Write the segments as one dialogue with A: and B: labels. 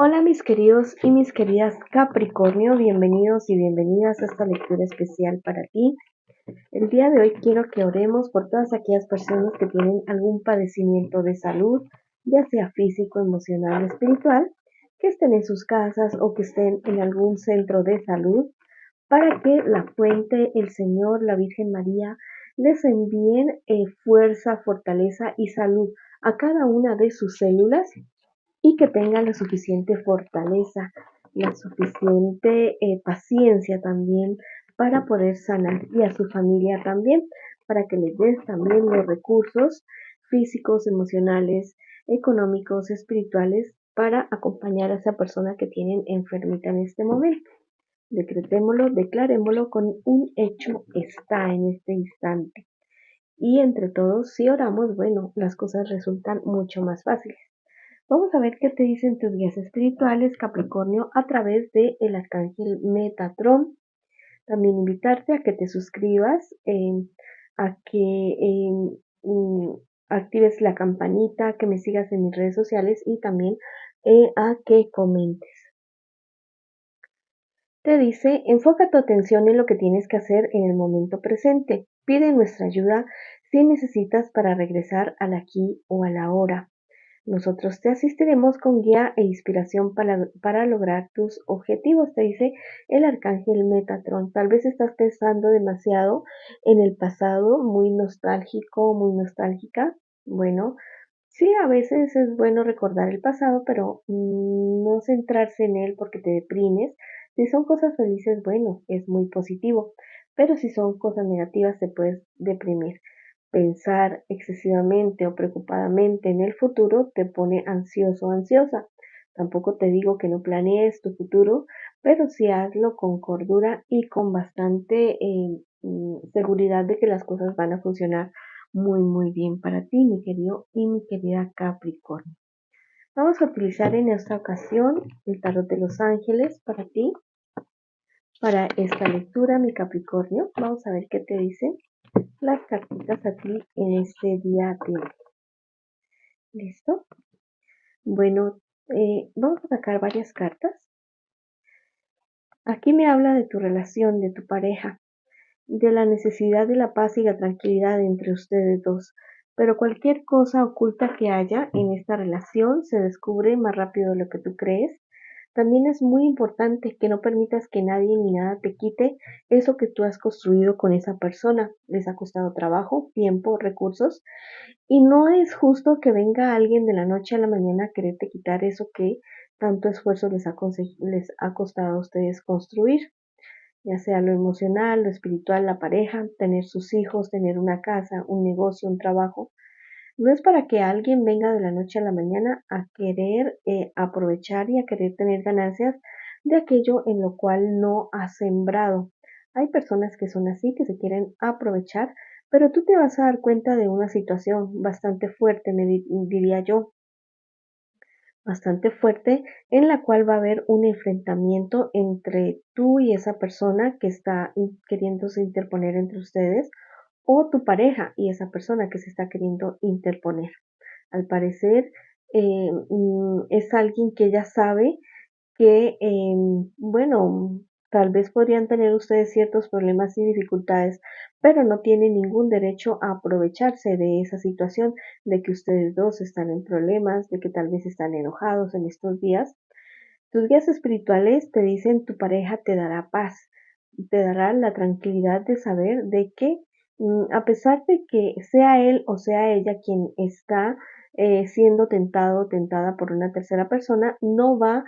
A: Hola mis queridos y mis queridas Capricornio, bienvenidos y bienvenidas a esta lectura especial para ti. El día de hoy quiero que oremos por todas aquellas personas que tienen algún padecimiento de salud, ya sea físico, emocional, espiritual, que estén en sus casas o que estén en algún centro de salud, para que la fuente, el Señor, la Virgen María, les envíen fuerza, fortaleza y salud a cada una de sus células y que tengan la suficiente fortaleza, la suficiente paciencia también para poder sanar y a su familia también, para que les des también los recursos físicos, emocionales, económicos, espirituales para acompañar a esa persona que tienen enfermita en este momento. Decretémoslo, declarémoslo con un hecho está en este instante. Y entre todos, si oramos, bueno, las cosas resultan mucho más fáciles. Vamos a ver qué te dicen tus guías espirituales, Capricornio, a través de el arcángel Metatron. También invitarte a que te suscribas, a que actives la campanita, que me sigas en mis redes sociales y también a que comentes. Te dice, enfoca tu atención en lo que tienes que hacer en el momento presente. Pide nuestra ayuda si necesitas para regresar al aquí o a la ahora. Nosotros te asistiremos con guía e inspiración para lograr tus objetivos, te dice el arcángel Metatron. Tal vez estás pensando demasiado en el pasado, muy nostálgico, muy nostálgica. Bueno, sí, a veces es bueno recordar el pasado, pero no centrarse en él porque te deprimes. Si son cosas felices, bueno, es muy positivo, pero si son cosas negativas, te puedes deprimir. Pensar excesivamente o preocupadamente en el futuro te pone ansioso o ansiosa. Tampoco te digo que no planees tu futuro, pero sí hazlo con cordura y con bastante seguridad de que las cosas van a funcionar muy bien para ti, mi querido y mi querida Capricornio. Vamos a utilizar en esta ocasión el tarot de los ángeles para ti, para esta lectura, mi Capricornio. Vamos a ver qué te dicen las cartitas a ti en este día de hoy. ¿Listo? Bueno, vamos a sacar varias cartas. Aquí me habla de tu relación, de tu pareja, de la necesidad de la paz y la tranquilidad entre ustedes dos. Pero cualquier cosa oculta que haya en esta relación se descubre más rápido de lo que tú crees. También es muy importante que no permitas que nadie ni nada te quite eso que tú has construido con esa persona. Les ha costado trabajo, tiempo, recursos. Y no es justo que venga alguien de la noche a la mañana a quererte quitar eso que tanto esfuerzo les ha costado a ustedes construir, ya sea lo emocional, lo espiritual, la pareja, tener sus hijos, tener una casa, un negocio, un trabajo. No es para que alguien venga de la noche a la mañana a querer aprovechar y a querer tener ganancias de aquello en lo cual no ha sembrado. Hay personas que son así, que se quieren aprovechar, pero tú te vas a dar cuenta de una situación bastante fuerte, diría yo, bastante fuerte, en la cual va a haber un enfrentamiento entre tú y esa persona que está queriéndose interponer entre ustedes, o tu pareja y esa persona que se está queriendo interponer. Al parecer, es alguien que ya sabe que, bueno, tal vez podrían tener ustedes ciertos problemas y dificultades, pero no tienen ningún derecho a aprovecharse de esa situación, de que ustedes dos están en problemas, de que tal vez están enojados en estos días. Tus guías espirituales te dicen tu pareja te dará paz, te dará la tranquilidad de saber de que a pesar de que sea él o sea ella quien está siendo tentado o tentada por una tercera persona, no va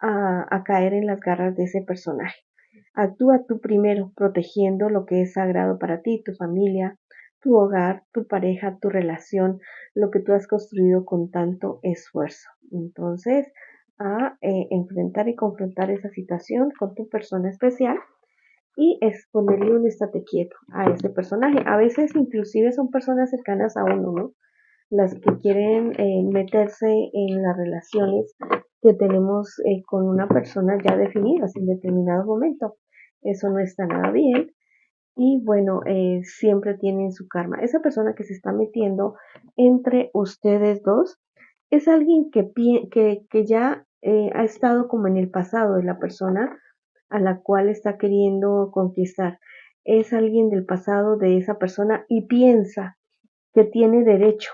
A: a caer en las garras de ese personaje. Actúa tú primero, protegiendo lo que es sagrado para ti, tu familia, tu hogar, tu pareja, tu relación, lo que tú has construido con tanto esfuerzo. Entonces, a enfrentar y confrontar esa situación con tu persona especial y exponerle un estate quieto a ese personaje. A veces inclusive son personas cercanas a uno, ¿no? Las que quieren meterse en las relaciones que tenemos con una persona ya definidas en determinado momento. Eso no está nada bien y bueno, siempre tienen su karma. Esa persona que se está metiendo entre ustedes dos es alguien que ya ha estado como en el pasado de la persona a la cual está queriendo conquistar. Es alguien del pasado de esa persona y piensa que tiene derecho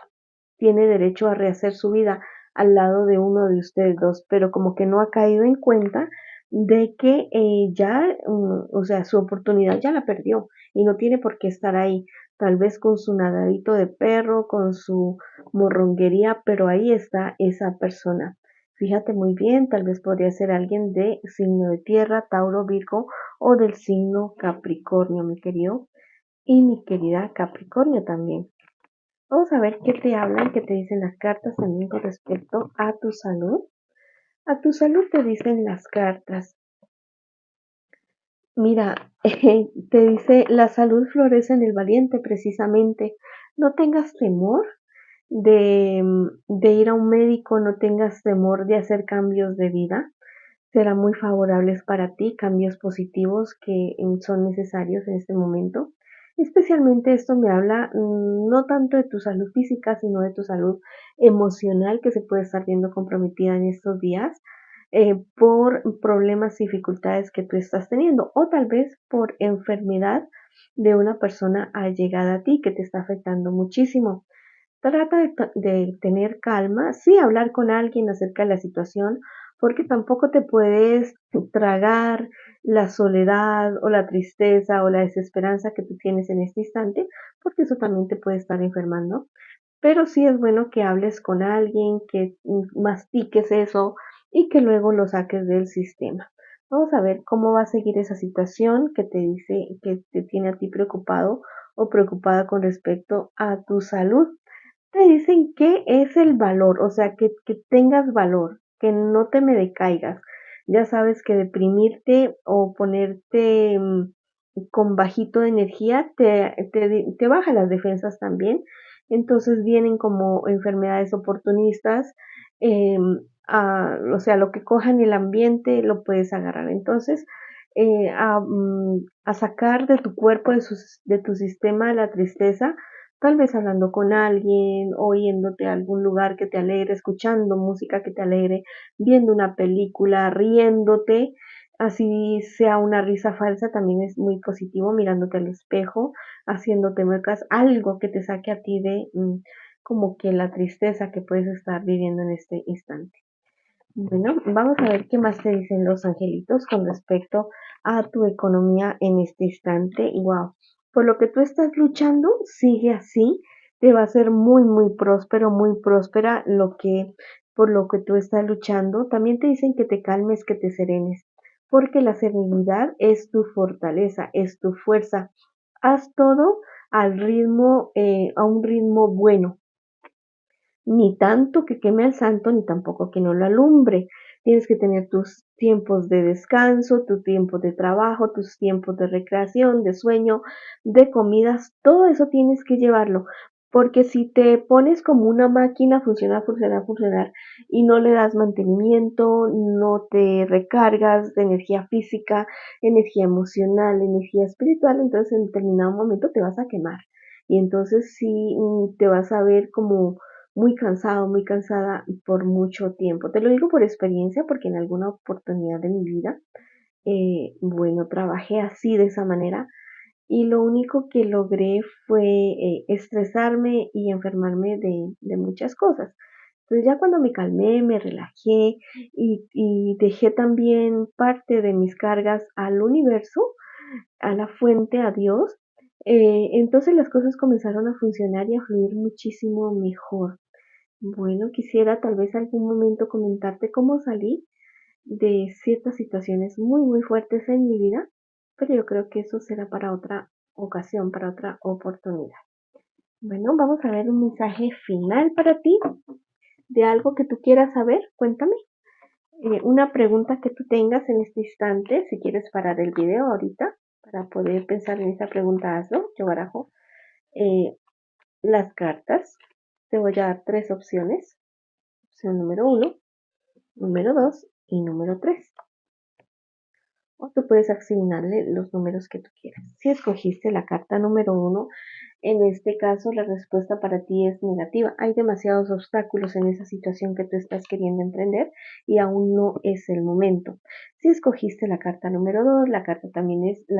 A: a rehacer su vida al lado de uno de ustedes dos, pero como que no ha caído en cuenta de que o sea, su oportunidad ya la perdió y no tiene por qué estar ahí, tal vez con su nadadito de perro, con su morronguería, pero ahí está esa persona. Fíjate muy bien, tal vez podría ser alguien de signo de tierra, Tauro, Virgo o del signo Capricornio, mi querido, y mi querida Capricornio también. Vamos a ver qué te hablan, qué te dicen las cartas también con respecto a tu salud. A tu salud te dicen las cartas. Mira, te dice, la salud florece en el valiente precisamente. No tengas temor de ir a un médico, no tengas temor de hacer cambios de vida. Serán muy favorables para ti, cambios positivos que son necesarios en este momento. Especialmente esto me habla no tanto de tu salud física, sino de tu salud emocional que se puede estar viendo comprometida en estos días por problemas y dificultades que tú estás teniendo o tal vez por enfermedad de una persona allegada a ti que te está afectando muchísimo. Trata de tener calma, sí, hablar con alguien acerca de la situación, porque tampoco te puedes tragar la soledad o la tristeza o la desesperanza que tú tienes en este instante, porque eso también te puede estar enfermando. Pero sí es bueno que hables con alguien, que mastiques eso y que luego lo saques del sistema. Vamos a ver cómo va a seguir esa situación que te dice que te tiene a ti preocupado o preocupada con respecto a tu salud. Te dicen que es el valor, o sea, que tengas valor, que no te me decaigas. Ya sabes que deprimirte o ponerte con bajito de energía te baja las defensas también. Entonces vienen como enfermedades oportunistas. eh, o sea, lo que coja en el ambiente lo puedes agarrar. Entonces, a sacar de tu cuerpo, de tu sistema la tristeza, tal vez hablando con alguien, o yéndote a algún lugar que te alegre, escuchando música que te alegre, viendo una película, riéndote, así sea una risa falsa, también es muy positivo, mirándote al espejo, haciéndote muecas, algo que te saque a ti de como que la tristeza que puedes estar viviendo en este instante. Bueno, vamos a ver qué más te dicen los angelitos con respecto a tu economía en este instante. Wow, por lo que tú estás luchando, sigue así, te va a ser muy, muy próspero, muy próspera por lo que tú estás luchando. También te dicen que te calmes, que te serenes, porque la serenidad es tu fortaleza, es tu fuerza. Haz todo a un ritmo bueno, ni tanto que queme al santo, ni tampoco que no lo alumbre. Tienes que tener tus tiempos de descanso, tu tiempo de trabajo, tus tiempos de recreación, de sueño, de comidas, todo eso tienes que llevarlo. Porque si te pones como una máquina, funcionar, funcionar, funcionar, y no le das mantenimiento, no te recargas de energía física, energía emocional, energía espiritual, entonces en determinado momento te vas a quemar. Y entonces sí te vas a ver como muy cansado, muy cansada por mucho tiempo. Te lo digo por experiencia porque en alguna oportunidad de mi vida, bueno, trabajé así de esa manera y lo único que logré fue estresarme y enfermarme de muchas cosas. Entonces ya cuando me calmé, me relajé y dejé también parte de mis cargas al universo, a la fuente, a Dios, entonces las cosas comenzaron a funcionar y a fluir muchísimo mejor. Bueno, quisiera tal vez algún momento comentarte cómo salí de ciertas situaciones muy, muy fuertes en mi vida, pero yo creo que eso será para otra ocasión, para otra oportunidad. Bueno, vamos a ver un mensaje final para ti de algo que tú quieras saber. Cuéntame. Una pregunta que tú tengas en este instante, si quieres parar el video ahorita para poder pensar en esa pregunta, hazlo. Yo barajo eh, las cartas. Te voy a dar tres opciones. Opción número 1, número 2 y número 3. o tú puedes asignarle los números que tú quieras. Si escogiste la carta número 1, en este caso la respuesta para ti es negativa. Hay demasiados obstáculos en esa situación que tú estás queriendo emprender y aún no es el momento. Si escogiste la carta número 2, la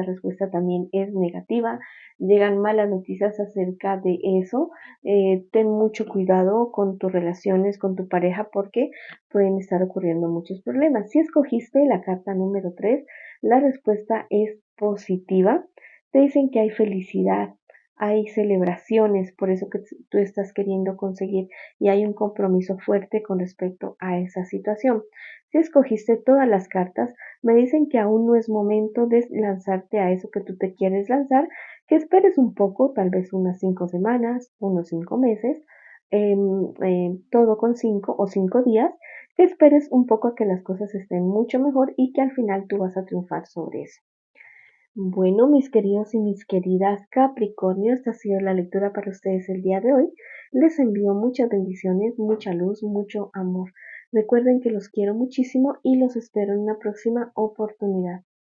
A: respuesta también es negativa. Llegan malas noticias acerca de eso. Ten mucho cuidado con tus relaciones con tu pareja porque pueden estar ocurriendo muchos problemas. Si escogiste la carta número 3, la respuesta es positiva. Te dicen que hay felicidad, hay celebraciones, por eso que tú estás queriendo conseguir y hay un compromiso fuerte con respecto a esa situación. Si escogiste todas las cartas, me dicen que aún no es momento de lanzarte a eso que tú te quieres lanzar, que esperes un poco, tal vez unas 5 semanas, unos 5 meses, todo con 5 o 5 días, que esperes un poco a que las cosas estén mucho mejor y que al final tú vas a triunfar sobre eso. Bueno, mis queridos y mis queridas Capricornio, esta ha sido la lectura para ustedes el día de hoy. Les envío muchas bendiciones, mucha luz, mucho amor. Recuerden que los quiero muchísimo y los espero en una próxima oportunidad.